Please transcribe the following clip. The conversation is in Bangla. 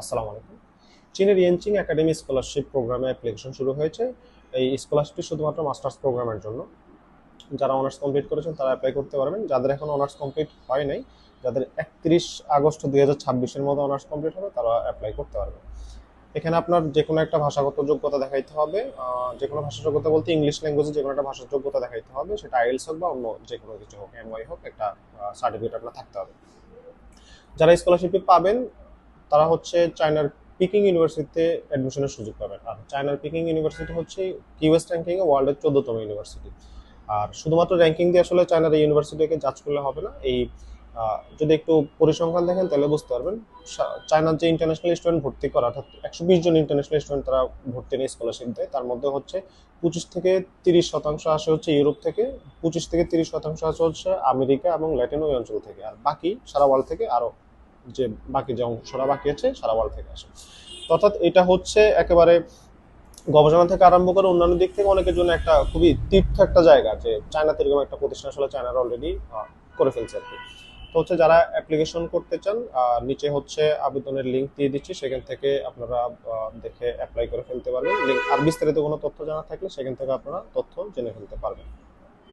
আসসালামু আলাইকুম। চীনের ইয়েনচিং একাডেমি স্কলারশিপ প্রোগ্রামে অ্যাপ্লিকেশন শুরু হয়েছে। এই স্কলারশিপটি শুধুমাত্র মাস্টার্স প্রোগ্রামের জন্য। যারা অনার্স কমপ্লিট করেছেন তারা অ্যাপ্লাই করতে পারবেন। যাদের এখন অনার্স কমপ্লিট হয় নাই, যাদের 31 আগস্ট 2026-এর মধ্যে অনার্স কমপ্লিট হবে, তারা অ্যাপ্লাই করতে পারবে। এখানে আপনার যে কোনো একটা ভাষাগত যোগ্যতা দেখাইতে হবে। যে কোনো ভাষা যোগ্যতা বলতে ইংলিশ ল্যাঙ্গুয়েজে যে কোনো একটা ভাষার যোগ্যতা দেখাইতে হবে, সেটা আইএলস হোক বা অন্য যে কোনো কিছু হোক, এমওয়াই হোক, একটা সার্টিফিকেট আপনার থাকতে হবে। যারা স্কলারশিপটি পাবেন তারা হচ্ছে চায়নার পিকিং ইউনিভার্সিটিতে অ্যাডমিশনের সুযোগ পাবেন। আর চায়নার পিকিং ইউনিভার্সিটি হচ্ছে কিউএস র্যাঙ্কিং এ ওয়ার্ল্ডের 14তম ইউনিভার্সিটি। আর শুধুমাত্র র্যাঙ্কিং দিয়ে আসলে চায়নার এই ইউনিভার্সিটিকে জাজ করলে হবে না। এই যদি একটু পরিসংখ্যান দেখেন তাহলে বুঝতে পারবেন। চায়নার যে ইন্টারন্যাশনাল স্টুডেন্ট ভর্তি করা, অর্থাৎ 120 জন ইন্টারন্যাশনাল স্টুডেন্ট তারা ভর্তি নিয়ে স্কলারশিপ দেয়, তার মধ্যে হচ্ছে 25 থেকে 30% আসে হচ্ছে ইউরোপ থেকে, 25 থেকে 30% আসে হচ্ছে আমেরিকা এবং ল্যাটিন ওই অঞ্চল থেকে, আর বাকি সারা ওয়ার্ল্ড থেকে আরো যে বাকি যে অংশটা বাকি আছে সারা ওয়ার্ল্ড থেকে আসে। তো অর্থাৎ এটা হচ্ছে একেবারে গবেষণা থেকে আরম্ভ করে অন্যান্য দিক থেকে অনেকের জন্য একটা খুবই তীর্থ একটা জায়গা, যে চায়নাতে এরকম একটা প্রতিষ্ঠান আসলে চায়নার অলরেডি করে ফেলছে আর কি। তো হচ্ছে যারা অ্যাপ্লিকেশন করতে চান, নিচে হচ্ছে আবেদনের লিঙ্ক দিয়ে দিচ্ছি, সেখান থেকে আপনারা দেখে অ্যাপ্লাই করে ফেলতে পারবেন। লিঙ্ক আর বিস্তারিত কোনো তথ্য জানা থাকলে সেখান থেকে আপনারা তথ্য জেনে ফেলতে পারবেন।